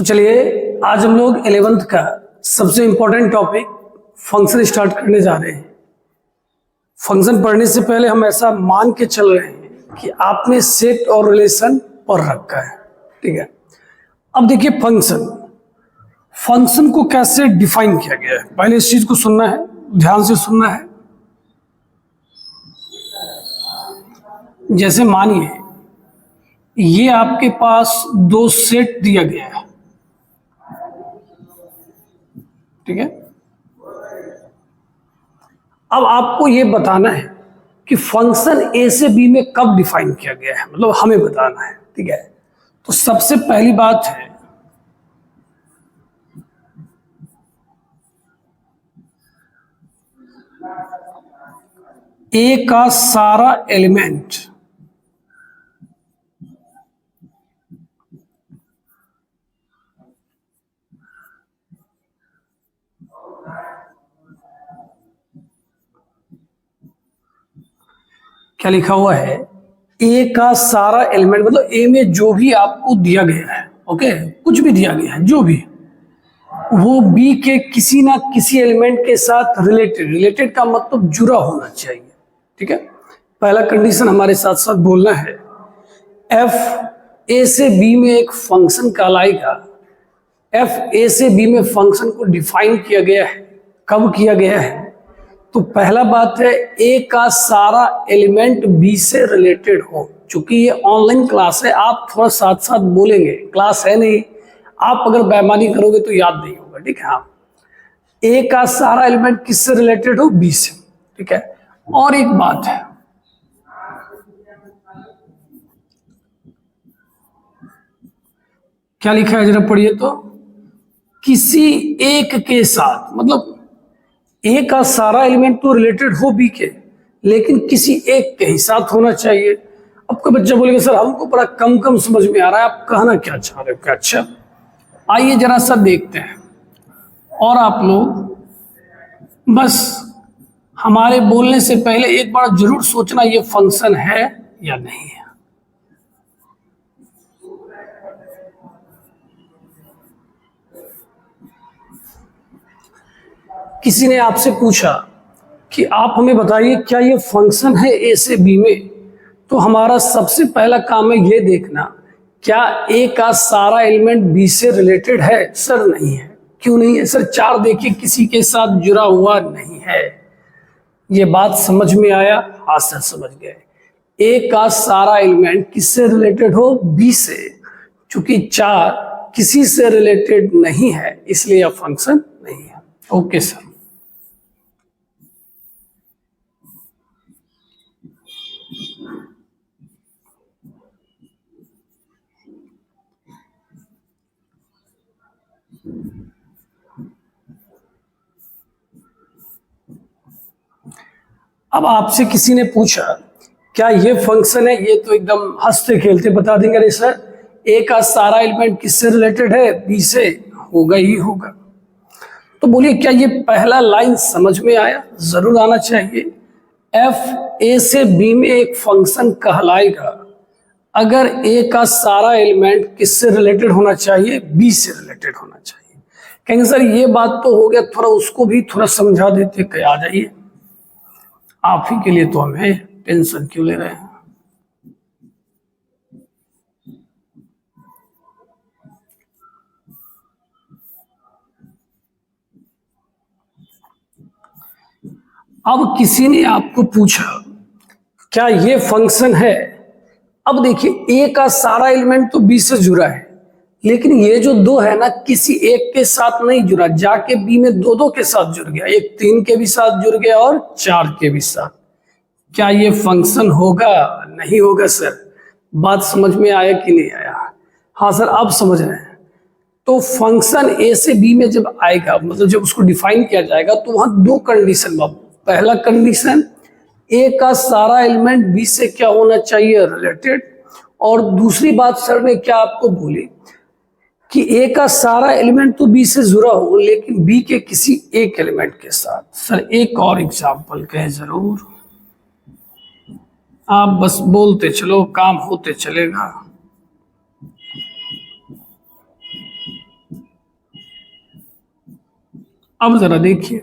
तो चलिए आज हम लोग 11th का सबसे इंपॉर्टेंट टॉपिक फंक्शन स्टार्ट करने जा रहे हैं। फंक्शन पढ़ने से पहले हम ऐसा मान के चल रहे हैं कि आपने सेट और रिलेशन पढ़ रखा है, ठीक है। अब देखिए फंक्शन को कैसे डिफाइन किया गया है, पहले इस चीज को सुनना है, ध्यान से सुनना है। जैसे मानिए ये आपके पास दो सेट दिया गया है, ठीक है। अब आपको ये बताना है कि फंक्शन ए से बी में कब डिफाइन किया गया है, मतलब हमें बताना है, ठीक है। तो सबसे पहली बात है ए का सारा एलिमेंट क्या लिखा हुआ है, ए का सारा एलिमेंट मतलब ए में जो भी आपको दिया गया है, ओके, कुछ भी दिया गया है जो भी, वो बी के किसी ना किसी एलिमेंट के साथ रिलेटेड का मतलब जुड़ा होना चाहिए, ठीक है। पहला कंडीशन हमारे साथ साथ बोलना है, एफ ए से बी में एक फंक्शन कहलाएगा। एफ ए से बी में फंक्शन को डिफाइन किया गया है, कब किया गया है? तो पहला बात है ए का सारा एलिमेंट बी से रिलेटेड हो। चूंकि ये ऑनलाइन क्लास है, आप थोड़ा साथ साथ बोलेंगे, क्लास है नहीं, आप अगर बेईमानी करोगे तो याद नहीं होगा, ठीक है। हाँ, ए का सारा एलिमेंट किससे रिलेटेड हो? बी से, ठीक है। और एक बात है, क्या लिखा है जरा पढ़िए तो, किसी एक के साथ, मतलब ए का सारा एलिमेंट तो रिलेटेड हो बी के, लेकिन किसी एक के ही साथ होना चाहिए। अब कोई बच्चा बोलेगा सर हमको बड़ा कम समझ में आ रहा है, आप कहना क्या चाह रहे हो? क्या अच्छा, आइए जरा सा देखते हैं। और आप लोग बस हमारे बोलने से पहले एक बार जरूर सोचना ये फंक्शन है या नहीं है। किसी ने आपसे पूछा कि आप हमें बताइए क्या ये फंक्शन है ए से बी में, तो हमारा सबसे पहला काम है ये देखना क्या ए का सारा एलिमेंट बी से रिलेटेड है। सर नहीं है। क्यों नहीं है? सर 4 देखिए किसी के साथ जुड़ा हुआ नहीं है। ये बात समझ में आया? हाँ सर समझ गए। ए का सारा एलिमेंट किससे रिलेटेड हो? बी से। चूंकि 4 किसी से रिलेटेड नहीं है इसलिए यह फंक्शन नहीं है। Okay sir. अब आपसे किसी ने पूछा क्या ये फंक्शन है, ये तो एकदम हंसते खेलते बता देंगे अरे सर ए का सारा एलिमेंट किससे रिलेटेड है? बी से। होगा ही होगा। तो बोलिए क्या ये पहला लाइन समझ में आया? जरूर आना चाहिए। एफ ए से बी में एक फंक्शन कहलाएगा अगर ए का सारा एलिमेंट किससे रिलेटेड होना चाहिए? बी से रिलेटेड होना चाहिए। कहेंगे सर ये बात तो हो गया, थोड़ा उसको भी थोड़ा समझा देते। क्या आ जाइए, आप ही के लिए तो हमें टेंशन क्यों ले रहे हैं। अब किसी ने आपको पूछा क्या ये फंक्शन है? अब देखिए ए का सारा एलिमेंट तो बी से जुड़ा है, लेकिन ये जो 2 है ना किसी एक के साथ नहीं जुड़ा, जाके बी में 2 के साथ जुड़ गया। एक 3 के भी साथ जुड़ गया और 4 के भी साथ। क्या ये फंक्शन होगा? नहीं होगा सर। बात समझ में आया कि नहीं आया? हाँ सर अब समझ रहे हैं। तो फंक्शन ए से बी में जब आएगा, मतलब जब उसको डिफाइन किया जाएगा, तो वहां 2 कंडीशन बाबू। पहला कंडीशन ए का सारा एलिमेंट बी से क्या होना चाहिए? रिलेटेड। और दूसरी बात सर ने क्या आपको बोली कि ए का सारा एलिमेंट तो बी से जुड़ा हो लेकिन बी के किसी एक एलिमेंट के साथ। सर एक और एग्जांपल कहें जरूर, आप बस बोलते चलो, काम होते चलेगा। अब जरा देखिए,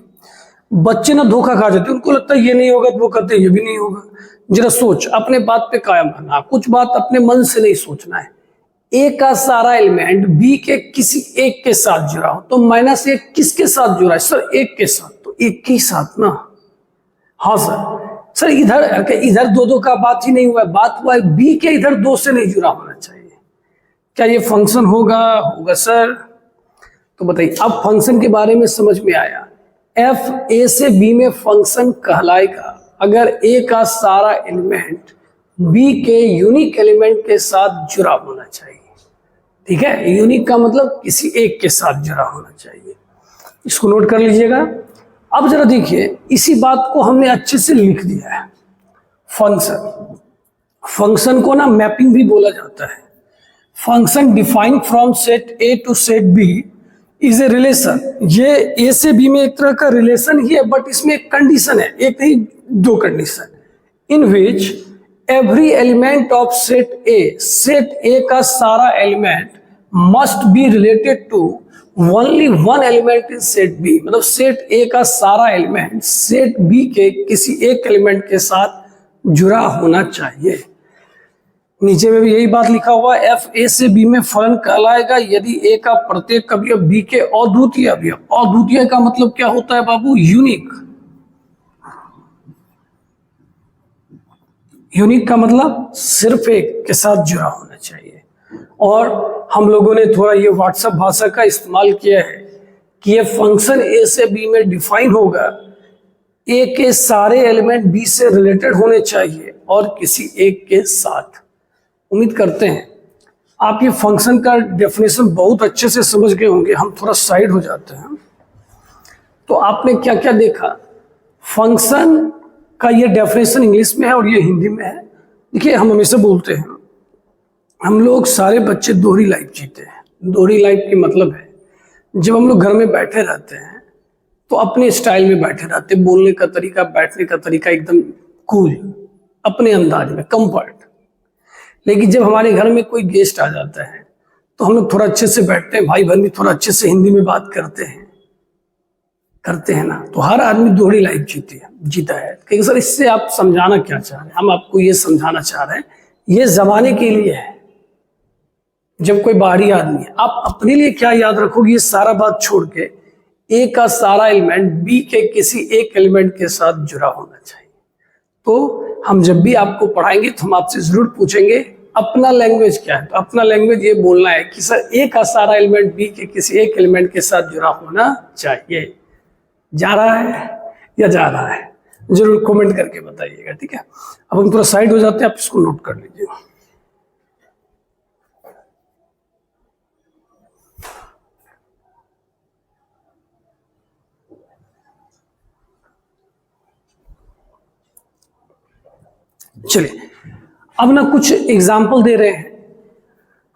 बच्चे ना धोखा खा जाते, उनको लगता है ये नहीं होगा तो वो कहते हैं ये भी नहीं होगा। जरा सोच, अपने बात पे कायम रहना, कुछ बात अपने मन से नहीं सोचना है। ए का सारा एलिमेंट बी के किसी एक के साथ जुड़ा हो, तो माइनस एक किसके साथ जुड़ा है सर? एक के साथ, तो एक के साथ ना। हाँ सर इधर दो दो का बात ही नहीं हुआ है, बात हुआ है बी के इधर दो से नहीं जुड़ा होना चाहिए। क्या ये फंक्शन होगा सर? तो बताइए, अब फंक्शन के बारे में समझ में आया। एफ ए से बी में फंक्शन कहलाएगा अगर ए का सारा एलिमेंट बी के यूनिक एलिमेंट के साथ जुड़ा होना चाहिए। ठीक है, यूनिक का मतलब किसी एक के साथ जुड़ा होना चाहिए, इसको नोट कर लीजिएगा। अब जरा देखिए, इसी बात को हमने अच्छे से लिख दिया है। फंक्शन को ना मैपिंग भी बोला जाता है। Function defined from set A to set B is a relation. ये ए से बी में एक तरह का रिलेशन ही है, बट इसमें एक कंडीशन है, एक नहीं दो condition. In which every element of set A का सारा element must be related to only one element in set B. मतलब सेट ए का सारा एलिमेंट सेट बी के किसी एक एलिमेंट के साथ जुड़ा होना चाहिए। नीचे में भी यही बात लिखा हुआ है, एफ ए से बी में फलन कहलाएगा यदि ए का प्रत्येक अवयव बी के अद्वितीय अवयव। अद्वितीय का मतलब क्या होता है बाबू? यूनिक। यूनिक का मतलब सिर्फ एक के साथ जुड़ा होना चाहिए। और हम लोगों ने थोड़ा ये व्हाट्सएप भाषा का इस्तेमाल किया है कि ये फंक्शन ए से बी में डिफाइन होगा, ए के सारे एलिमेंट बी से रिलेटेड होने चाहिए और किसी एक के साथ। उम्मीद करते हैं आप ये फंक्शन का डेफिनेशन बहुत अच्छे से समझ गए होंगे। हम थोड़ा साइड हो जाते हैं। तो आपने क्या क्या देखा? फंक्शन का ये डेफिनेशन इंग्लिश में है और ये हिंदी में है। देखिए, हम हमेशा बोलते हैं, हम लोग सारे बच्चे दोहरी लाइफ जीते हैं। दोहरी लाइफ की मतलब है, जब हम लोग घर में बैठे रहते हैं तो अपने स्टाइल में बैठे रहते हैं, बोलने का तरीका, बैठने का तरीका एकदम कूल, अपने अंदाज में, कंफर्ट। लेकिन जब हमारे घर में कोई गेस्ट आ जाता है तो हम लोग थोड़ा अच्छे से बैठते हैं, भाई बहन भी थोड़ा अच्छे से हिंदी में बात करते हैं ना। तो हर आदमी दोहरी लाइफ जीता है। क्योंकि सर इससे आप समझाना क्या चाह रहे हैं? हम आपको ये समझाना चाह रहे हैं, ये जमाने के लिए है। जब कोई बाहरी आदमी है, आप अपने लिए क्या याद रखोगे? ये सारा बात छोड़ के ए का सारा एलिमेंट बी के किसी एक एलिमेंट के साथ जुड़ा होना चाहिए। तो हम जब भी आपको पढ़ाएंगे तो हम आपसे जरूर पूछेंगे अपना लैंग्वेज क्या है। तो अपना लैंग्वेज ये बोलना है कि सर ए का सारा एलिमेंट बी के किसी एक एलिमेंट के साथ जुड़ा होना चाहिए। जा रहा है या जा रहा है? जरूर कमेंट करके बताइएगा। ठीक है, अब हम थोड़ा साइड हो जाते हैं, आप इसको नोट कर लीजिए। चलिए, अब ना कुछ एग्जाम्पल दे रहे हैं।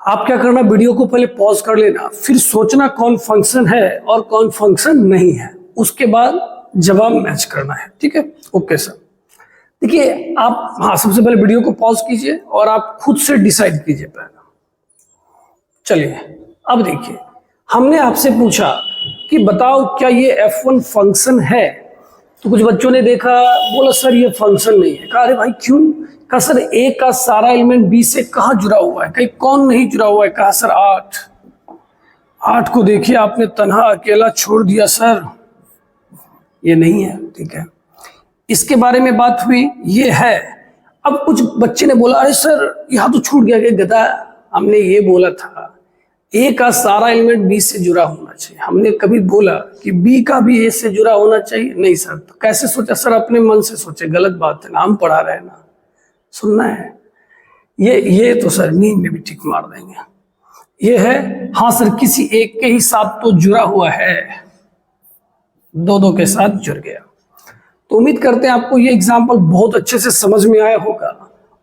आप क्या करना, वीडियो को पहले पॉज कर लेना, फिर सोचना कौन फंक्शन है और कौन फंक्शन नहीं है, उसके बाद जवाब मैच करना है। ठीक है, ओके सर। देखिए आप, हाँ, सबसे पहले वीडियो को पॉज कीजिए और आप खुद से डिसाइड कीजिए पहले। चलिए, अब देखिए, हमने आपसे पूछा कि बताओ क्या ये F1 फंक्शन है? तो कुछ बच्चों ने देखा, बोला सर ये फंक्शन नहीं है। कहा अरे भाई क्यों? कहा सर ए का सारा एलिमेंट बी से कहाँ जुड़ा हुआ है? कहीं कौन नहीं जुड़ा हुआ है? कहा सर 8 को देखिए आपने तन्हा अकेला छोड़ दिया सर, ये नहीं है। ठीक है, इसके बारे में बात हुई, ये है। अब कुछ बच्चे ने बोला अरे सर यहाँ तो छूट गया कि गधा, हमने ये बोला था ए का सारा एलिमेंट बी से जुड़ा होना चाहिए। हमने कभी बोला कि बी का भी ए से जुड़ा होना चाहिए? नहीं सर। तो कैसे सोचा? सर अपने मन से सोचे, गलत बात है ना, हम पढ़ा रहे हैं ना, सुनना है। ये तो सर नींद में भी टिक मार देंगे। ये है, हाँ सर किसी एक के ही साथ तो जुड़ा हुआ है, दो के साथ जुड़ गया। तो उम्मीद करते हैं आपको ये एग्जाम्पल बहुत अच्छे से समझ में आया होगा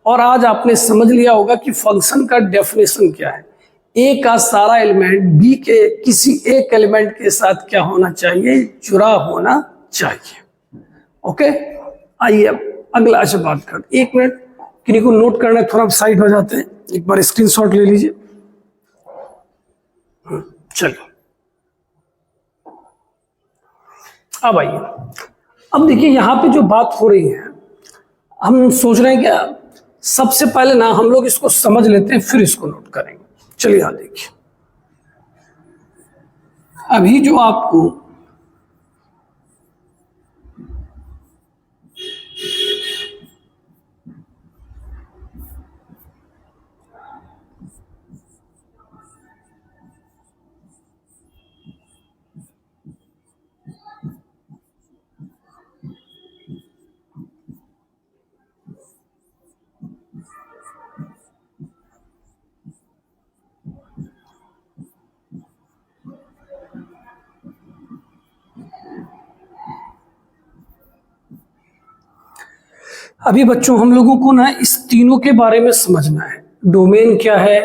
और आज आपने समझ लिया होगा कि फंक्शन का डेफिनेशन क्या है। ए का सारा एलिमेंट बी के किसी एक एलिमेंट के साथ क्या होना चाहिए? जुड़ा होना चाहिए। ओके, आइए अब अगला से बात कर। 1 मिनट, किन्हीं को नोट करना है, थोड़ा साइड हो जाते हैं, एक बार स्क्रीनशॉट ले लीजिए। चलो, अब आइए, अब देखिए यहां पे जो बात हो रही है, हम सोच रहे हैं क्या, सबसे पहले ना हम लोग इसको समझ लेते हैं फिर इसको नोट करेंगे। चलिए यहां देखिए, अभी जो आपको अभी बच्चों हम लोगों को ना इस तीनों के बारे में समझना है। डोमेन क्या है,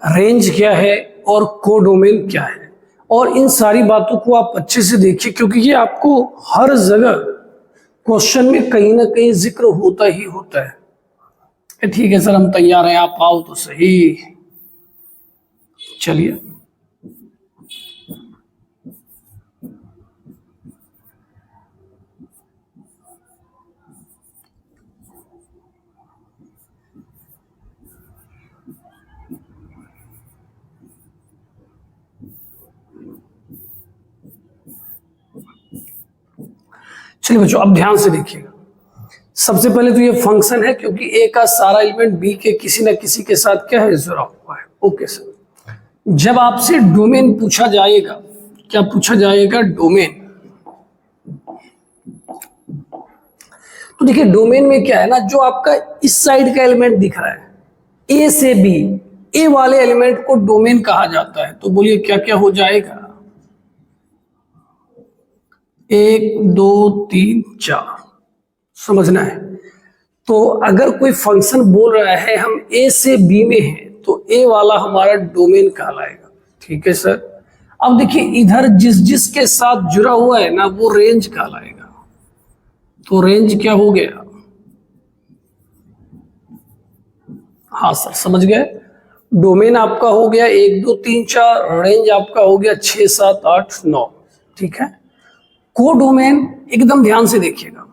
रेंज क्या है और कोडोमेन क्या है। और इन सारी बातों को आप अच्छे से देखिए, क्योंकि ये आपको हर जगह क्वेश्चन में कहीं ना कहीं जिक्र होता ही होता है। ठीक है सर, हम तैयार हैं, आप आओ तो सही। चलिए, चलिए बच्चों, अब ध्यान से देखिएगा। सबसे पहले तो ये फंक्शन है, क्योंकि ए का सारा एलिमेंट बी के किसी न किसी के साथ क्या है, जुड़ा हुआ है। ओके सर, जब आपसे डोमेन पूछा जाएगा, क्या पूछा जाएगा, डोमेन। तो देखिए डोमेन में क्या है ना, जो आपका इस साइड का एलिमेंट दिख रहा है ए से बी, ए वाले एलिमेंट को डोमेन कहा जाता है। तो बोलिए क्या क्या हो जाएगा, 1 2 3 4, समझना है। तो अगर कोई फंक्शन बोल रहा है हम ए से बी में हैं, तो ए वाला हमारा डोमेन कहलाएगा। ठीक है सर। अब देखिए इधर जिस जिस के साथ जुड़ा हुआ है ना, वो रेंज कहलाएगा। तो रेंज क्या हो गया, हाँ सर समझ गए। डोमेन आपका हो गया 1 2 3 4, रेंज आपका हो गया 6 7 8 9। ठीक है। कोडोमेन एकदम ध्यान से देखिएगा,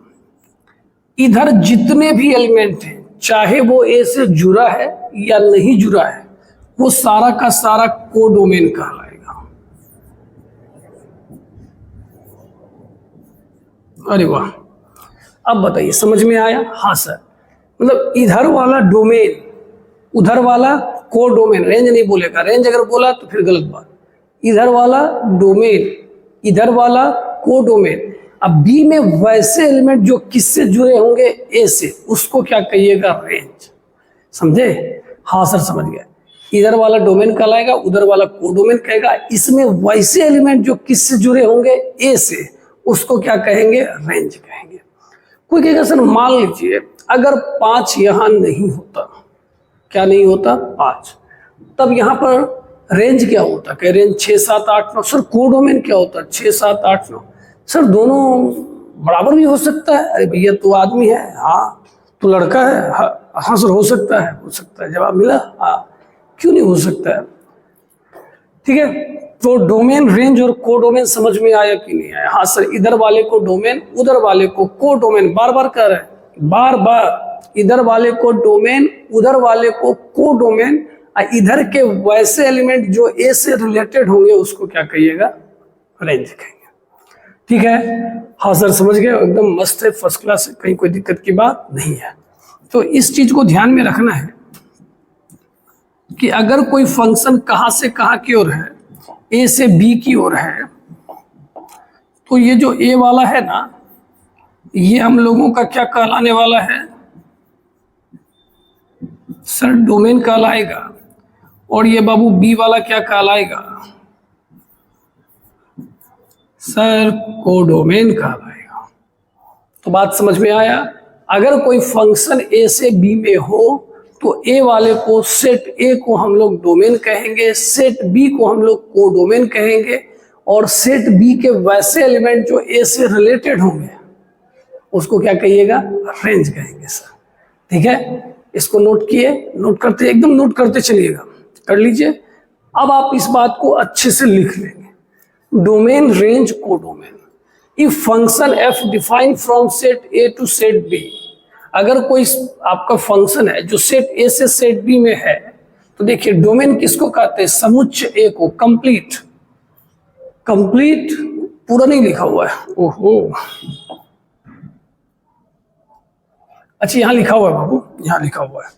इधर जितने भी एलिमेंट हैं, चाहे वो ए से जुड़ा है या नहीं जुड़ा है, वो सारा का सारा कोडोमेन कहलाएगा। अरे वाह, अब बताइए समझ में आया। हाँ सर, मतलब इधर वाला डोमेन, उधर वाला कोडोमेन। रेंज नहीं बोलेगा, रेंज अगर बोला तो फिर गलत बात। इधर वाला डोमेन, इधर वाला कोडोमेन। अब बी में वैसे एलिमेंट जो किससे जुड़े होंगे, ए से, उसको क्या कहिएगा, रेंज। समझे। हाँ सर समझ गया। इधर वाला डोमेन कहलाएगा, उधर वाला कोडोमेन कहेगा। इसमें वैसे एलिमेंट जो किससे जुड़े होंगे, ए से, उसको क्या कहेंगे, रेंज कहेंगे। कोई कहेगा सर मान लीजिए अगर 5 यहां नहीं होता, क्या नहीं होता, 5, तब यहां पर रेंज क्या होता, कह रेंज 6 7 8 9। सर कोडोमेन क्या होता, 6 7 8 9। सर दोनों बराबर भी हो सकता है। अरे भैया तू आदमी है, हाँ तू लड़का है, हाँ सर हो सकता है, हो सकता है, जवाब मिला। हाँ क्यों नहीं हो सकता है। ठीक है। तो डोमेन, रेंज और कोडोमेन समझ में आया कि नहीं आया। हाँ सर, इधर वाले को डोमेन, उधर वाले को कोडोमेन। बार बार कह रहे हैं, बार बार, इधर वाले को डोमेन, उधर वाले को कोडोमेन। इधर के वैसे एलिमेंट जो ए से रिलेटेड होंगे उसको क्या कहिएगा, रेंज कहेंगे। ठीक है। हाँ सर समझ गए, एकदम मस्त है, फर्स्ट क्लास है, कहीं कोई दिक्कत की बात नहीं है। तो इस चीज को ध्यान में रखना है कि अगर कोई फंक्शन कहां से कहां की ओर है, ए से बी की ओर है, तो ये जो ए वाला है ना, ये हम लोगों का क्या कहलाने वाला है, सर डोमेन कहलाएगा। और ये बाबू बी वाला क्या कहलाएगा, सर कोडोमेन कहलाएगा। तो बात समझ में आया। अगर कोई फंक्शन ए से बी में हो, तो ए वाले को, सेट ए को हम लोग डोमेन कहेंगे, सेट बी को हम लोग कोडोमेन कहेंगे, और सेट बी के वैसे एलिमेंट जो ए से रिलेटेड होंगे उसको क्या कहिएगा, रेंज कहेंगे सर। ठीक है। इसको नोट किए, नोट करते, एकदम नोट करते चलिएगा, कर लीजिए। अब आप इस बात को अच्छे से लिख लेंगे, domain, range, codomain, if function F define from set A to set B, अगर कोई आपका फंक्शन है जो सेट ए से सेट बी में है, तो देखिए डोमेन किसको कहते हैं, समुच्चय ए को, कंप्लीट, कंप्लीट पूरा नहीं लिखा हुआ है, ओहो अच्छा यहां लिखा हुआ है बाबू, यहां लिखा हुआ है,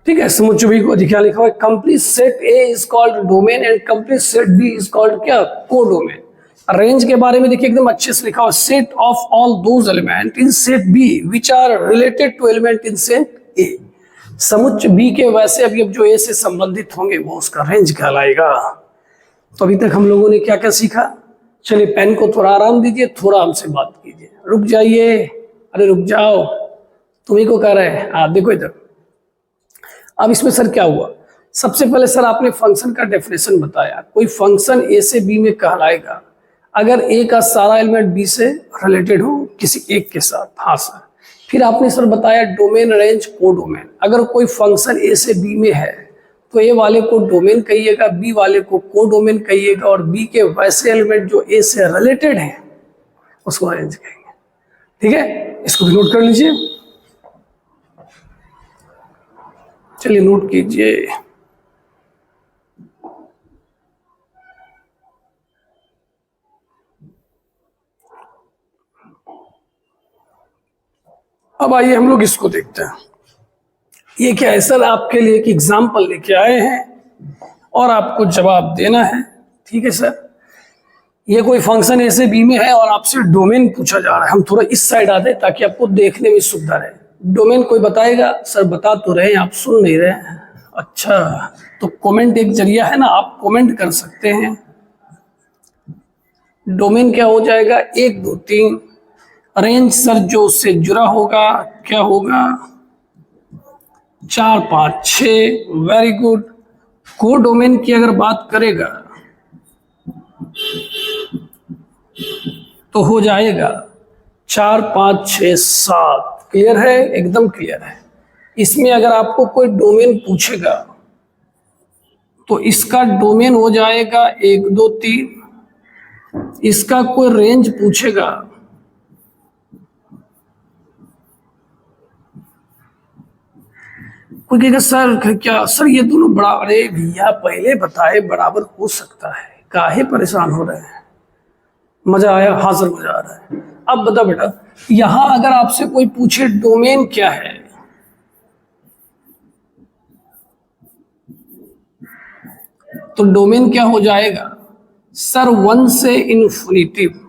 ठीक है, समुच्चय बी को क्या लिखा हुआ है, complete set A is called domain and complete set B is called क्या, कोडोमेन। रेंज के बारे में देखिए एकदम अच्छे से लिखा हुआ, set of all those element in set B which are related to element in set A, समुच्चय बी के वैसे अभी अब जो ए से संबंधित होंगे वो उसका रेंज कहलाएगा। तो अभी तक हम लोगों ने क्या क्या सीखा, चलिए पेन को थोड़ा आराम दीजिए, थोड़ा हमसे बात कीजिए, रुक जाइए, अरे रुक जाओ, तुम्ही को कह रहे हैं आप, देखो इधर। अब इसमें सर क्या हुआ, सबसे पहले सर आपने फंक्शन का डेफिनेशन बताया, कोई फंक्शन ए से बी में कहलाएगा अगर ए का सारा एलिमेंट बी से रिलेटेड हो किसी एक के साथ, हाँ सर। फिर आपने सर बताया डोमेन, रेंज, कोडोमेन, अगर कोई फंक्शन ए से बी में है तो ए वाले को डोमेन कहिएगा, बी वाले को कोडोमेन कहिएगा, और बी के वैसे एलिमेंट जो ए से रिलेटेड हैं उसको रेंज कहेंगे, ठीक है, इसको भी नोट कर लीजिए, चलिए नोट कीजिए। अब आइए हम लोग इसको देखते हैं, ये क्या है सर, आपके लिए एक एग्जाम्पल लेके आए हैं और आपको जवाब देना है, ठीक है सर। ये कोई फंक्शन ए से बी में है और आपसे डोमेन पूछा जा रहा है, हम थोड़ा इस साइड आते ताकि आपको देखने में सुविधा रहे। डोमेन कोई बताएगा, सर बता तो रहे हैं, आप सुन नहीं रहे हैं, अच्छा तो कमेंट एक जरिया है ना, आप कमेंट कर सकते हैं। डोमेन क्या हो जाएगा, 1 2 3, रेंज सर जो उससे जुड़ा होगा क्या होगा, 4 5 6, वेरी गुड। कोडोमेन की अगर बात करेगा तो हो जाएगा 4 5 6 7, क्लियर है, एकदम क्लियर है। इसमें अगर आपको कोई डोमेन पूछेगा तो इसका डोमेन हो जाएगा 1 2 3, इसका कोई रेंज पूछेगा कोई कहेगा सर क्या सर ये दोनों बराबर, अरे भैया पहले बताए बराबर हो सकता है, काहे परेशान हो रहे हैं, मजा आया, हाँ सर मजा आ रहा है। अब बता बेटा, यहां अगर आपसे कोई पूछे डोमेन क्या है, तो डोमेन क्या हो जाएगा सर 1 से इन्फिनिटिव।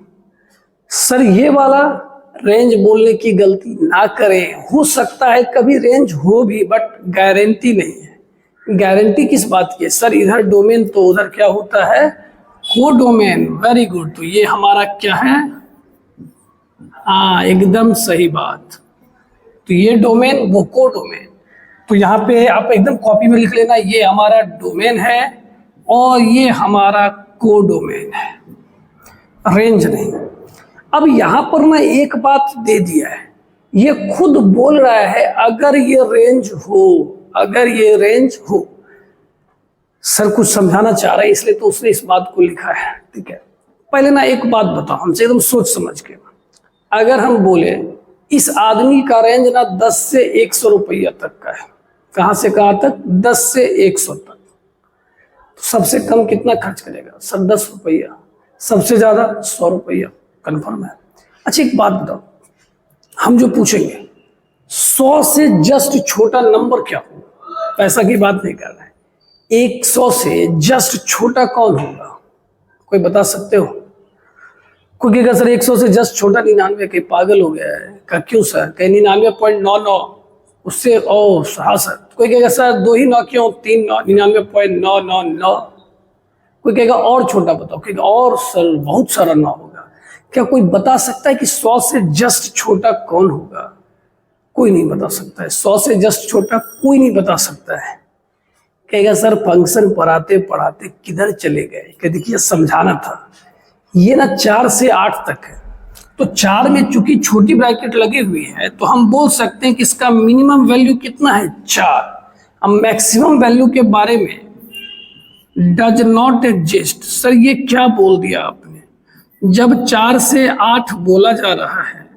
सर ये वाला रेंज बोलने की गलती ना करें, हो सकता है कभी रेंज हो भी बट गारंटी नहीं है। गारंटी किस बात की है सर, इधर डोमेन तो उधर क्या होता है, कोडोमेन, वेरी गुड। तो ये हमारा क्या है, हाँ एकदम सही बात, तो ये डोमेन वो कोडोमेन। तो यहाँ पे आप एकदम कॉपी में लिख लेना, ये हमारा डोमेन है और ये हमारा कोडोमेन है, रेंज नहीं। अब यहां पर मैं एक बात दे दिया है, ये खुद बोल रहा है अगर ये रेंज हो, अगर ये रेंज हो, सर कुछ समझाना चाह रहा है इसलिए तो उसने इस बात को लिखा है, ठीक है। पहले ना एक बात बताओ हमसे एकदम सोच समझ के, अगर हम बोले इस आदमी का रेंज ना 10 से 100 रुपया तक का है, कहां से कहां तक, 10 से 100 तक, तो सबसे कम कितना खर्च करेगा सर, 10 रुपया, सबसे ज्यादा 100 रुपया, कंफर्म है। अच्छा एक बात बताओ, हम जो पूछेंगे 100 से जस्ट छोटा नंबर क्या होगा, पैसा की बात नहीं कर रहे हैं, 100 से जस्ट छोटा कौन होगा, कोई बता सकते हो? कोई कहेगा सर 100 से जस्ट छोटा 99, कहीं पागल हो गया है, क्या क्यों सर, कहीं 99.99 उससे, ओ हाँ सर। कोई कहेगा सर 2 ही 9 क्यों, 3 9, 99.999। कोई कहेगा और छोटा बताओ, कहेगा और सर बहुत सारा 9 होगा। क्या कोई बता सकता है कि 100 से जस्ट छोटा कौन होगा? कोई नहीं बता सकता है, 100 से जस्ट छोटा कोई नहीं बता सकता है। कहेगा सर फंक्शन पढ़ाते पढ़ाते किधर चले गए, कि देखिए समझाना था, ये ना 4 से 8 तक है, तो 4 में चूंकि छोटी ब्रैकेट लगी हुई है तो हम बोल सकते हैं कि इसका मिनिमम वैल्यू कितना है, 4। अब मैक्सिमम वैल्यू के बारे में डज नॉट एग्जिस्ट, सर ये क्या बोल दिया आपने, जब 4 से 8 बोला जा रहा है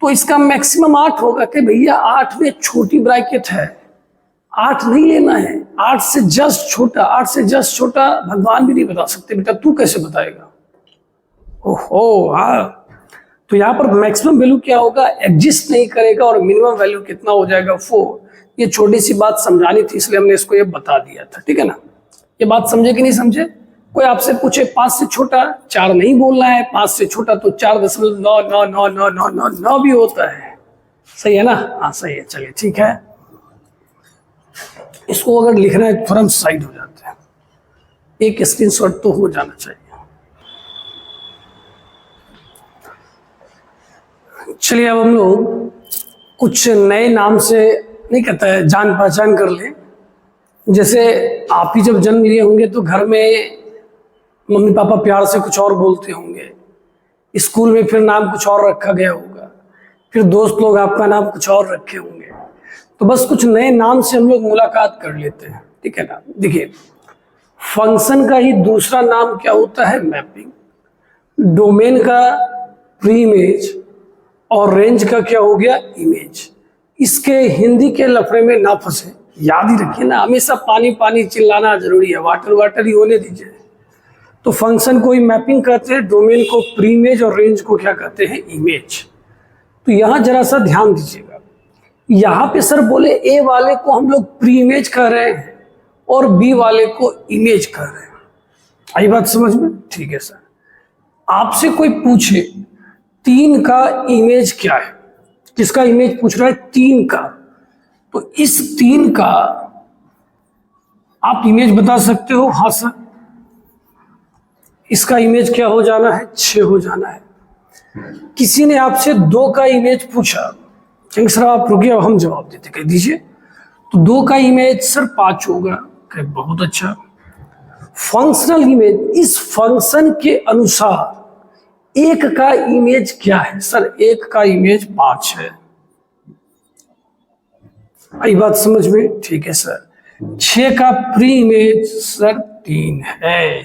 तो इसका मैक्सिमम 8 होगा कि भैया 8 में छोटी ब्रैकेट है, 8 नहीं लेना है, 8 से जस्ट छोटा, 8 से जस्ट छोटा भगवान भी नहीं बता सकते, बेटा तू कैसे बताएगा। ओहो हाँ, तो यहाँ पर मैक्सिमम वैल्यू क्या होगा, एग्जिस्ट नहीं करेगा, और मिनिमम वैल्यू कितना हो जाएगा 4। ये छोटी सी बात समझानी थी इसलिए हमने इसको ये बता दिया था, ठीक है ना। ये बात समझे कि नहीं समझे। कोई आपसे पूछे 5 से छोटा 4 नहीं बोलना है, 5 से छोटा तो 4.99999 भी होता है, सही है ना। हाँ सही है, चलिए ठीक है। इसको अगर लिखना है तुरंत साइड हो जाते हैं, एक स्क्रीनशॉट तो हो जाना चाहिए। चलिए अब हम लोग कुछ नए नाम से नहीं कहता है, जान पहचान कर ले। जैसे आप ही जब जन्म लिए होंगे तो घर में मम्मी पापा प्यार से कुछ और बोलते होंगे, स्कूल में फिर नाम कुछ और रखा गया होगा, फिर दोस्त लोग आपका नाम कुछ और रखे होंगे। तो बस कुछ नए नाम से हम लोग मुलाकात कर लेते हैं, ठीक है ना। देखिए फंक्शन का ही दूसरा नाम क्या होता है, मैपिंग। डोमेन का प्री इमेज और रेंज का क्या हो गया, इमेज। इसके हिंदी के लफड़े में ना फंसे, याद ही रखिए ना, हमेशा पानी पानी चिल्लाना जरूरी है, वाटर वाटर ही होने दीजिए। तो फंक्शन को ही मैपिंग कहते हैं, डोमेन को प्री इमेज और रेंज को क्या कहते हैं, इमेज। तो यहां जरा सा ध्यान दीजिएगा, यहां पे सर बोले ए वाले को हम लोग प्री इमेज कह रहे हैं और बी वाले को इमेज कह रहे हैं। आई बात समझ में, ठीक है सर। आपसे कोई पूछे 3 का इमेज क्या है, किसका इमेज पूछ रहा है, 3 का, तो इस 3 का आप इमेज बता सकते हो, हाँ सर। इसका इमेज क्या हो जाना है, 6 हो जाना है। किसी ने आपसे 2 का इमेज पूछा, कहेंगे सर आप रुकिए अब हम जवाब देते, कह दीजिए। तो 2 का इमेज सर 5 होगा, कहे बहुत अच्छा। फंक्शनल इमेज, इस फंक्शन के अनुसार 1 का इमेज क्या है, सर 1 का इमेज 5 है। आई बात समझ में, ठीक है सर। 6 का प्री इमेज सर 3 है,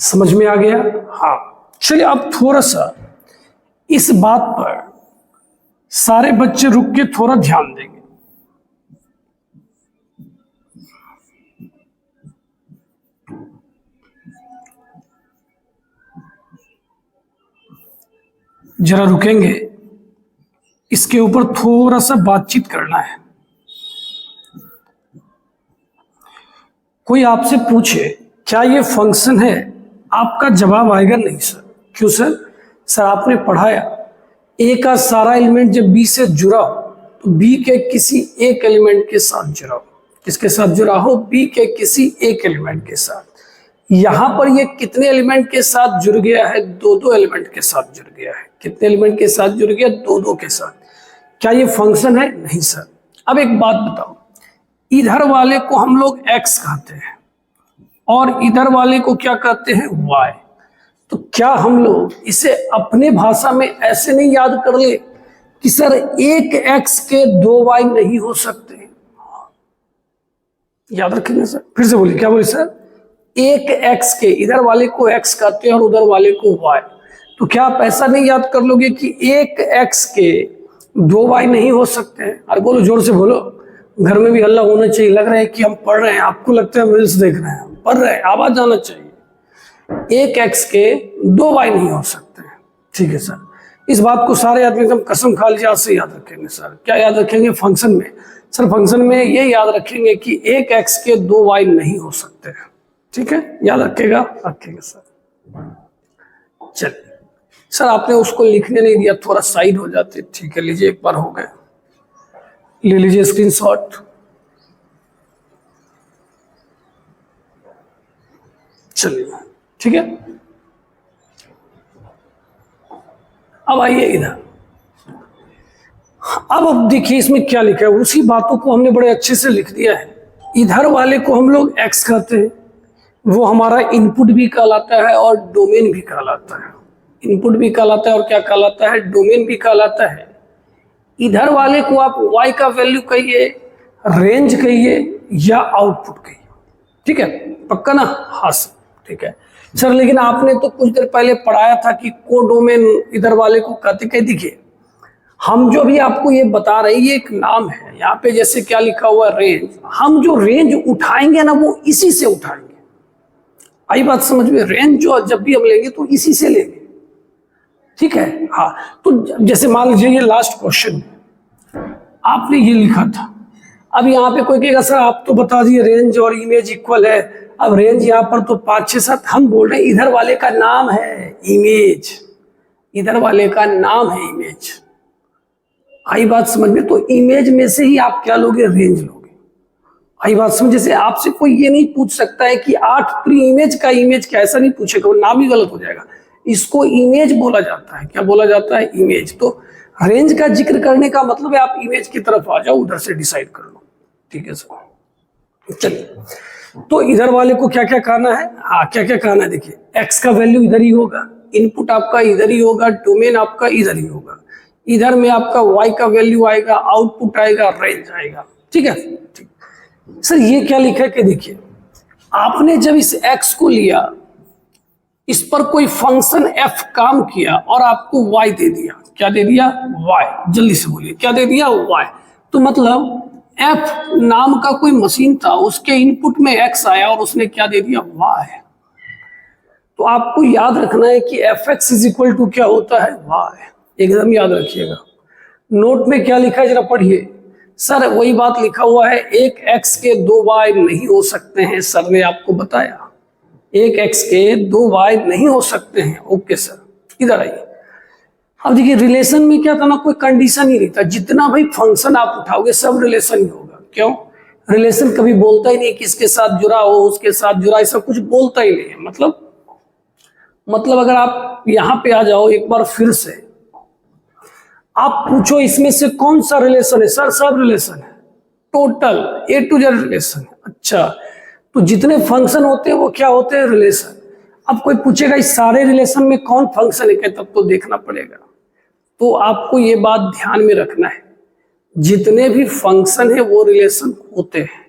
समझ में आ गया। हाँ चलिए अब थोड़ा सा इस बात पर सारे बच्चे रुक के थोड़ा ध्यान देंगे। जरा रुकेंगे, इसके ऊपर थोड़ा सा बातचीत करना है। कोई आपसे पूछे क्या ये फंक्शन है, आपका जवाब आएगा नहीं सर। क्यों सर, सर आपने पढ़ाया ए का सारा एलिमेंट जब बी से जुड़ा हो तो बी के किसी एक एलिमेंट के साथ जुड़ा हो। किसके साथ जुड़ा हो, बी के किसी एक एलिमेंट के साथ। यहां पर ये कितने एलिमेंट के साथ जुड़ गया है, 2 एलिमेंट के साथ जुड़ गया है। कितने एलिमेंट के साथ जुड़ गया, 2 के साथ। क्या ये फंक्शन है, नहीं सर। अब एक बात बताओ, इधर वाले को हम लोग x कहते हैं और इधर वाले को क्या कहते हैं, y। तो क्या हम लोग इसे अपने भाषा में ऐसे नहीं याद कर ले कि सर एक x के 2 y नहीं हो सकते। याद रखेंगे सर, फिर से बोलिए, क्या बोलिए सर, एक x के, इधर वाले को x कहते हैं और उधर वाले को y। तो क्या आप ऐसा नहीं याद कर लोगे कि एक x के 2 y नहीं हो सकते हैं। अरे बोलो, जोर से बोलो, घर में भी हल्ला होना चाहिए। लग रहा है कि हम पढ़ रहे हैं, आपको लगता है रील्स देख रहे हैं, पढ़ रहे हैं, आवाज आना चाहिए। एक x के 2 y नहीं हो सकते हैं, ठीक है सर। इस बात को सारे आदमी एकदम कसम खा लीजिए, आज से याद रखेंगे सर। क्या याद रखेंगे फंक्शन में, सर फंक्शन में ये याद रखेंगे कि एक x के 2 y नहीं हो सकते हैं, ठीक है, याद रखेगा, रखेंगे सर। चलिए सर आपने उसको लिखने नहीं दिया, थोड़ा साइड हो जाते, ठीक है, लीजिए एक बार हो गए, ले लीजिए स्क्रीनशॉट। चलिए ठीक है, अब आइए इधर। अब देखिए इसमें क्या लिखा है, उसी बातों को हमने बड़े अच्छे से लिख दिया है। इधर वाले को हम लोग x कहते हैं, वो हमारा इनपुट भी कहलाता है और डोमेन भी कहलाता है। इनपुट भी कहलाता है और क्या कहलाता है, डोमेन भी कहलाता है। इधर वाले को आप y का वैल्यू कहिए, रेंज कहिए या आउटपुट कहिए, ठीक है, पक्का ना। हाँ सर, ठीक है सर, लेकिन आपने तो कुछ देर पहले पढ़ाया था कि कोडोमेन इधर वाले को कहते कह दिखे। हम जो भी आपको ये बता रहे हैं ये एक नाम है, यहाँ पे जैसे क्या लिखा हुआ है रेंज, हम जो रेंज उठाएंगे ना वो इसी से उठाएंगे। आई बात समझ में? रेंज जो जब भी हम लेंगे तो इसी से लेंगे, ठीक है। हाँ, तो जैसे मान लीजिए ये लास्ट क्वेश्चन आपने ये लिखा था, अब यहाँ पे कोई कहेगा सर आप तो बता दिए रेंज और इमेज इक्वल है, अब रेंज यहाँ पर तो 5 6 7, हम बोल रहे हैं इधर वाले का नाम है इमेज, इधर वाले का नाम है इमेज। आई बात समझ में? तो इमेज में से ही आप क्या लोगे? रेंज लोगे। आई बात समझ? जैसे आपसे कोई ये नहीं पूछ सकता है कि 8 प्री इमेज का इमेज क्या, ऐसा नहीं पूछेगा, वो नाम ही गलत हो जाएगा। इसको इमेज बोला जाता है। क्या बोला जाता है? इमेज। तो रेंज का जिक्र करने का मतलब है आप इमेज की तरफ आ जाओ, उधर से डिसाइड कर लो, ठीक है सर। चलिए, तो इधर वाले को क्या क्या कहना है? हाँ, क्या क्या कहना है देखिए, एक्स का वैल्यू इधर ही होगा, इनपुट आपका इधर ही होगा, डोमेन आपका इधर ही होगा, इधर में आपका वाई का वैल्यू आएगा, आउटपुट आएगा, रेंज आएगा, ठीक है। ठीक सर, ये क्या लिखा है कि देखिए आपने जब इस एक्स को लिया, इस पर कोई फंक्शन एफ काम किया और आपको वाई दे दिया। क्या दे दिया? वाई। जल्दी से बोलिए, क्या दे दिया? वाई। तो मतलब एफ नाम का कोई मशीन था, उसके इनपुट में एक्स आया और उसने क्या दे दिया? वाई। तो आपको याद रखना है कि F X is equal to क्या होता है? वाई। एकदम याद रखिएगा। नोट में क्या लिखा है जरा पढ़िए। सर वही बात लिखा हुआ है, एक एक्स के 2 वाई नहीं हो सकते हैं, सर ने आपको बताया एक एक्स के 2 वाई नहीं हो सकते हैं। ओके सर, इधर आइए। अब देखिए रिलेशन में क्या था ना, कोई कंडीशन ही नहीं था, जितना भाई फंक्शन आप उठाओगे सब रिलेशन ही होगा। क्यों? रिलेशन कभी बोलता ही नहीं किसके साथ जुड़ा हो, उसके साथ जुड़ा, ऐसा कुछ बोलता ही नहीं है। मतलब अगर आप यहां पे आ जाओ एक बार फिर से, आप पूछो इसमें से कौन सा रिलेशन है, सर सब रिलेशन है, total A to Z relation है। अच्छा, तो जितने फंक्शन होते हैं वो क्या होते हैं? रिलेशन। अब कोई पूछेगा इस सारे रिलेशन में कौन फंक्शन है, तब तो देखना पड़ेगा। तो आपको ये बात ध्यान में रखना है, जितने भी फंक्शन है वो रिलेशन होते हैं,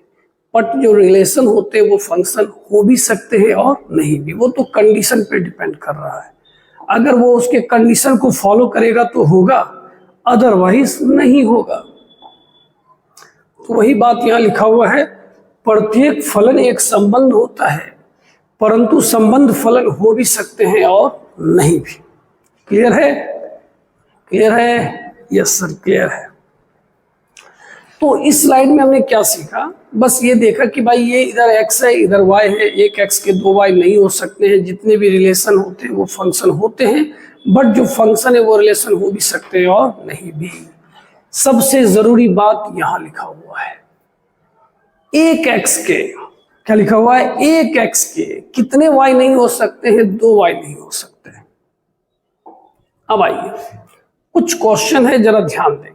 बट जो रिलेशन होते हैं वो फंक्शन हो भी सकते हैं और नहीं भी। वो तो कंडीशन पे डिपेंड कर रहा है। अगर वो उसके कंडीशन को फॉलो करेगा तो होगा, अदरवाइज नहीं होगा। तो वही बात यहां लिखा हुआ है, प्रत्येक फलन एक संबंध होता है, परंतु संबंध फलन हो भी सकते हैं और नहीं भी। क्लियर है? क्लियर है? यस सर, क्लियर है। तो इस स्लाइड में हमने क्या सीखा? बस ये देखा कि भाई ये इधर x है, इधर y है, एक x के 2 y नहीं हो सकते हैं। जितने भी रिलेशन होते हैं वो फंक्शन होते हैं, बट जो फंक्शन है वो रिलेशन हो भी सकते हैं और नहीं भी। सबसे जरूरी बात यहां लिखा हुआ है, एक x के, क्या लिखा हुआ है? एक x के कितने y नहीं हो सकते हैं? 2 y नहीं हो सकते हैं। अब आइए कुछ क्वेश्चन है, जरा ध्यान देंगे।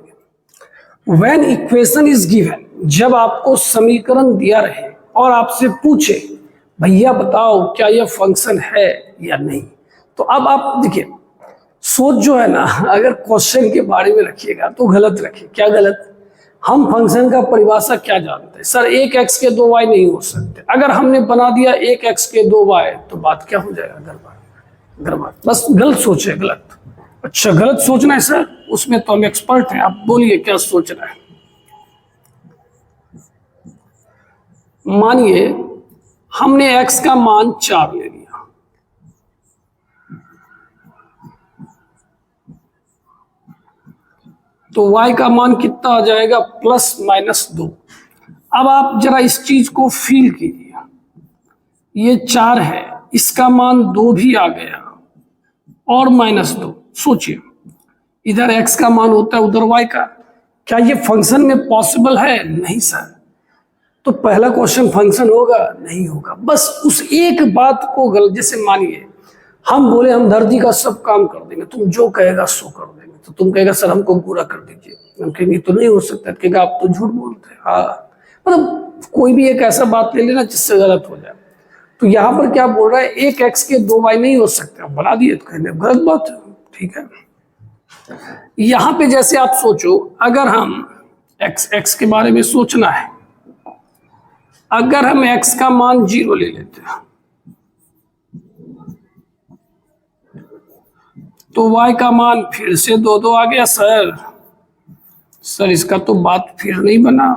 When equation is given, जब आपको समीकरण दिया रहे और आपसे पूछे भैया बताओ क्या यह फंक्शन है या नहीं, तो अब आप देखिए सोच जो है ना, अगर क्वेश्चन के बारे में रखिएगा तो गलत रखिए। क्या गलत? हम फंक्शन का परिभाषा क्या जानते हैं? सर एक एक्स के 2 वाई नहीं हो सकते। अगर हमने बना दिया एक एक्स के 2 वाई तो बात क्या हो जाएगा? गड़बड़। बस गलत सोचे, गलत। अच्छा, गलत सोचना है सर, उसमें तो हम एक्सपर्ट हैं। आप बोलिए क्या सोचना है। मानिए हमने x का मान 4 ले लिया, तो y का मान कितना आ जाएगा? ±2। अब आप जरा इस चीज को फील कीजिए, ये 4 है, इसका मान 2 भी आ गया और -2। सोचिए इधर x का मान होता है, उधर y का। क्या ये फंक्शन में पॉसिबल है? नहीं सर। तो पहला क्वेश्चन फंक्शन होगा? नहीं होगा। बस उस एक बात को गलत, जैसे मानिए हम बोले हम धरती का सब काम कर देंगे, तुम जो कहेगा सो कर देंगे, तो तुम कहेगा सर हमको पूरा कर दीजिए। हम कहेंगे तो नहीं हो सकता, कहेगा आप तो झूठ बोलते हैं। हाँ, मतलब कोई भी एक ऐसा बात ले लेना जिससे गलत हो जाए। तो यहाँ पर क्या बोल रहा है? एक x के 2 y नहीं हो सकते, बना दिए तो कहने गलत बात है। ठीक है, यहां पे जैसे आप सोचो, अगर हम x के बारे में सोचना है, अगर हम x का मान 0 ले लेते हैं तो y का मान फिर से 2 आ गया सर। सर इसका तो बात फिर नहीं बना।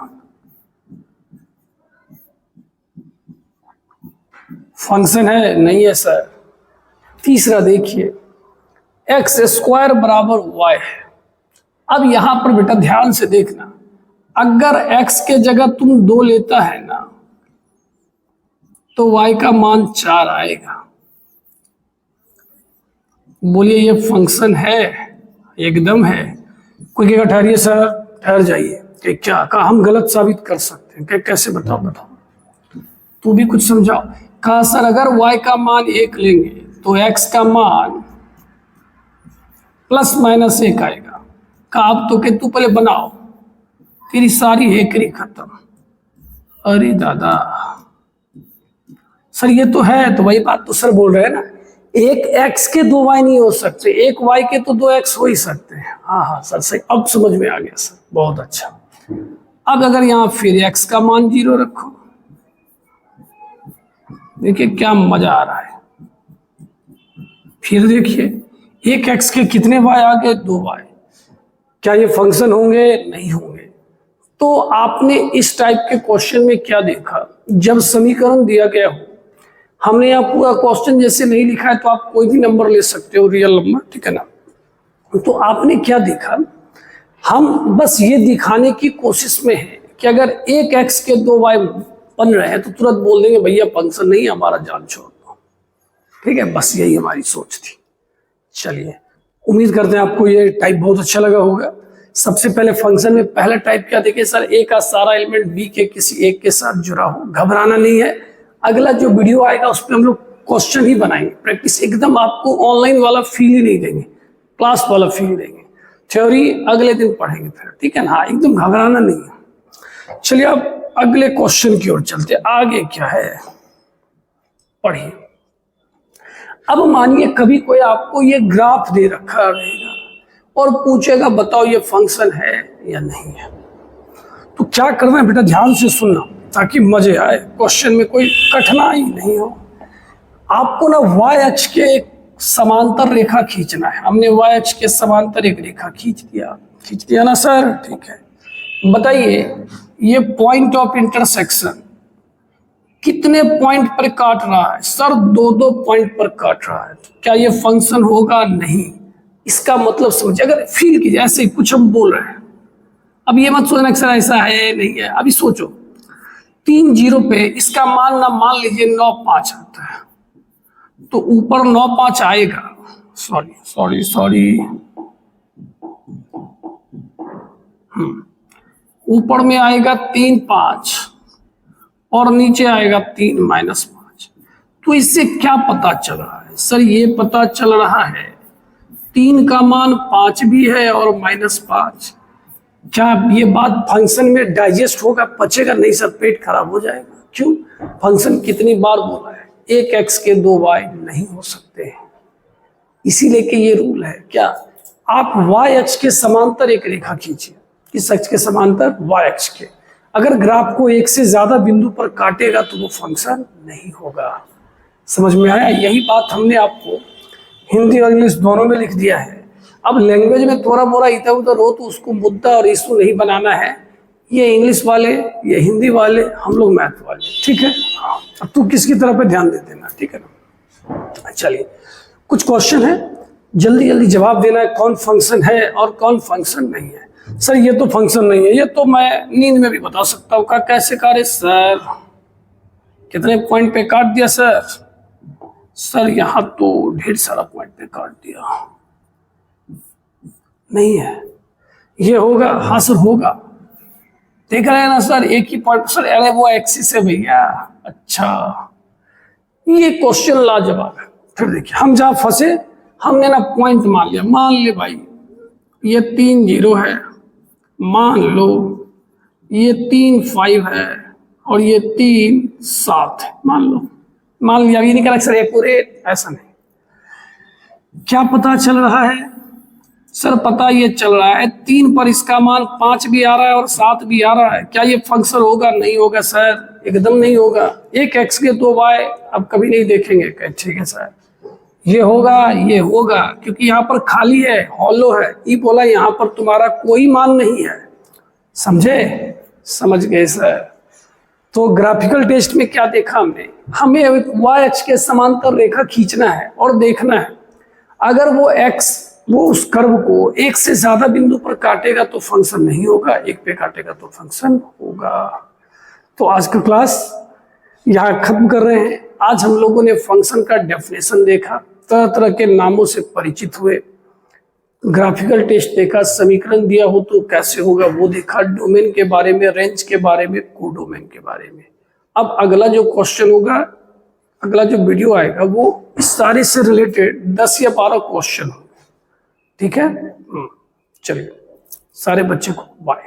फंक्शन है नहीं है सर। तीसरा देखिए एक्स स्क्वायर बराबर वाई है। अब यहां पर बेटा ध्यान से देखना, अगर x के जगह तुम 2 लेता है ना तो y का मान 4 आएगा। बोलिए ये फंक्शन है? एकदम है। कोई कहेगा ठहरिए सर, ठहर जाइए, कि क्या कहा हम गलत साबित कर सकते हैं? कैसे? बताओ तू भी कुछ समझाओ। कहा सर अगर y का मान 1 लेंगे तो x का मान ±1 आएगा। कहा अब तो के तू पहले बनाओ, तेरी सारी हेकरी खत्म। अरे दादा सर ये तो है, तो वही बात तो सर बोल रहे हैं ना, एक x के 2 y नहीं हो सकते, एक y के तो 2 x हो ही सकते हैं। हाँ सर सही, अब समझ में आ गया सर, बहुत अच्छा। अब अगर यहाँ फिर x का मान 0 रखो, देखिए क्या मजा आ रहा है। फिर देखिए एक x के कितने y आ गए? 2 y। क्या ये फंक्शन होंगे? नहीं होंगे। तो आपने इस टाइप के क्वेश्चन में क्या देखा, जब समीकरण दिया गया हो, हमने यहाँ पूरा क्वेश्चन जैसे नहीं लिखा है तो आप कोई भी नंबर ले सकते हो, रियल नंबर, ठीक है ना। तो आपने क्या देखा, हम बस ये दिखाने की कोशिश में है कि अगर एक x के 2 y बन रहे हैं तो तुरंत बोल देंगे भैया फंक्शन नहीं, हमारा जान छोड़ दो, ठीक है। बस यही हमारी सोच थी। चलिए उम्मीद करते हैं आपको ये टाइप बहुत अच्छा लगा होगा। सबसे पहले फंक्शन में पहला टाइप क्या देखे सर, ए का सारा एलिमेंट बी के किसी एक के साथ जुड़ा हो। घबराना नहीं है, अगला जो वीडियो आएगा उस पर हम लोग क्वेश्चन ही बनाएंगे, प्रैक्टिस एकदम आपको ऑनलाइन वाला फील ही नहीं देंगे, क्लास वाला फील देंगे। थ्योरी अगले दिन पढ़ेंगे फिर, ठीक है ना। हाँ एकदम घबराना नहीं है। चलिए अब अगले क्वेश्चन की ओर चलते। आगे क्या है पढ़िए। अब मानिए कभी कोई आपको ये ग्राफ दे रखा रहेगा और पूछेगा बताओ ये फंक्शन है या नहीं है। तो क्या करना है बेटा, ध्यान से सुनना ताकि मजे आए, क्वेश्चन में कोई कठिनाई नहीं हो। आपको ना y अक्ष के एक समांतर रेखा खींचना है। हमने y अक्ष के समांतर एक रेखा खींच दिया ना सर, ठीक है। बताइए ये पॉइंट ऑफ इंटरसेक्शन कितने पॉइंट पर काट रहा है? सर 2 पॉइंट पर काट रहा है। तो क्या ये फंक्शन होगा? नहीं। इसका मतलब समझिए, अगर फील कीजिए ऐसे ही कुछ हम बोल रहे हैं। अब ये मत सोचना कि सर ऐसा है नहीं है, अभी सोचो 3 0 पे इसका मान ना मान लीजिए 9 5 आता है तो ऊपर 9 5 आएगा। सॉरी ऊपर में आएगा 3 5 और नीचे आएगा 3 -5। तो इससे क्या पता चल रहा है सर? ये पता चल रहा है 3 का मान 5 भी है और -5। क्या ये बात फंक्शन में डाइजेस्ट होगा? पचेगा नहीं सर, पेट खराब हो जाएगा। क्यों? फंक्शन कितनी बार बोला है, एक x के 2 y नहीं हो सकते हैं। इसीलिए कि ये रूल है। क्या आप y अक्ष के समांतर एक रेखा खींचिए, किस अक्ष के समांतर? y अक्ष के। अगर ग्राफ को एक से ज्यादा बिंदु पर काटेगा तो वो फंक्शन नहीं होगा। समझ में आया? यही बात हमने आपको हिंदी और इंग्लिश दोनों में लिख दिया है। अब लैंग्वेज में थोड़ा मोड़ा इधर उधर हो तो उसको मुद्दा और इशू नहीं बनाना है। ये इंग्लिश वाले, ये हिंदी वाले, हम लोग मैथ वाले, ठीक है। अब तू किसकी तरफ पे ध्यान दे देना, ठीक है ना। चलिए कुछ क्वेश्चन है, जल्दी जल्दी जवाब देना है, कौन फंक्शन है और कौन फंक्शन नहीं है। सर ये तो फंक्शन नहीं है, ये तो मैं नींद में भी बता सकता हूँ। कैसे काटे सर? कितने पॉइंट पे काट दिया सर? सर यहाँ तो ढेर सारा पॉइंट पे काट दिया। नहीं है, ये होगा? हाँ सर होगा। देख रहे हैं ना सर, एक ही पॉइंट। सर अरे वो एक्सिस है भैया। अच्छा ये क्वेश्चन लाजवाब है। फिर देखिए हम जहाँ फंसे, हमने ना पॉइंट मान लिया। मान ले भाई ये 3 0 है, मान लो ये 3 5 है और ये 3 7 है, मान लिया। ये नहीं कह सर एक्यूरेट, ऐसा नहीं। क्या पता चल रहा है सर? पता ये चल रहा है 3 पर इसका मान 5 भी आ रहा है और 7 भी आ रहा है। क्या ये फंक्शन होगा? नहीं होगा सर, एकदम नहीं होगा। एक x के 2 y अब कभी नहीं देखेंगे। ठीक है सर, ये होगा, ये होगा, क्योंकि यहाँ पर खाली है, हॉलो है। ई बोला यहाँ पर तुम्हारा कोई मान नहीं है। समझे? समझ गए सर? तो ग्राफिकल टेस्ट में क्या देखा हमने? हमें वाई अक्ष के समांतर रेखा खींचना है और देखना है अगर वो उस कर्व को एक से ज्यादा बिंदु पर काटेगा तो फंक्शन नहीं होगा, एक पे काटेगा तो फंक्शन होगा। तो आज का क्लास यहाँ खत्म कर रहे हैं। आज हम लोगों ने फंक्शन का डेफिनेशन देखा, तरह तरह के नामों से परिचित हुए, ग्राफिकल टेस्ट देखा, समीकरण दिया हो तो कैसे होगा वो देखा, डोमेन के बारे में, रेंज के बारे में, कोडोमेन के बारे में। अब अगला जो क्वेश्चन होगा, अगला जो वीडियो आएगा वो इस सारे से रिलेटेड 10 या 12 क्वेश्चन होंगे। ठीक है? चलिए सारे बच्चे को बाय।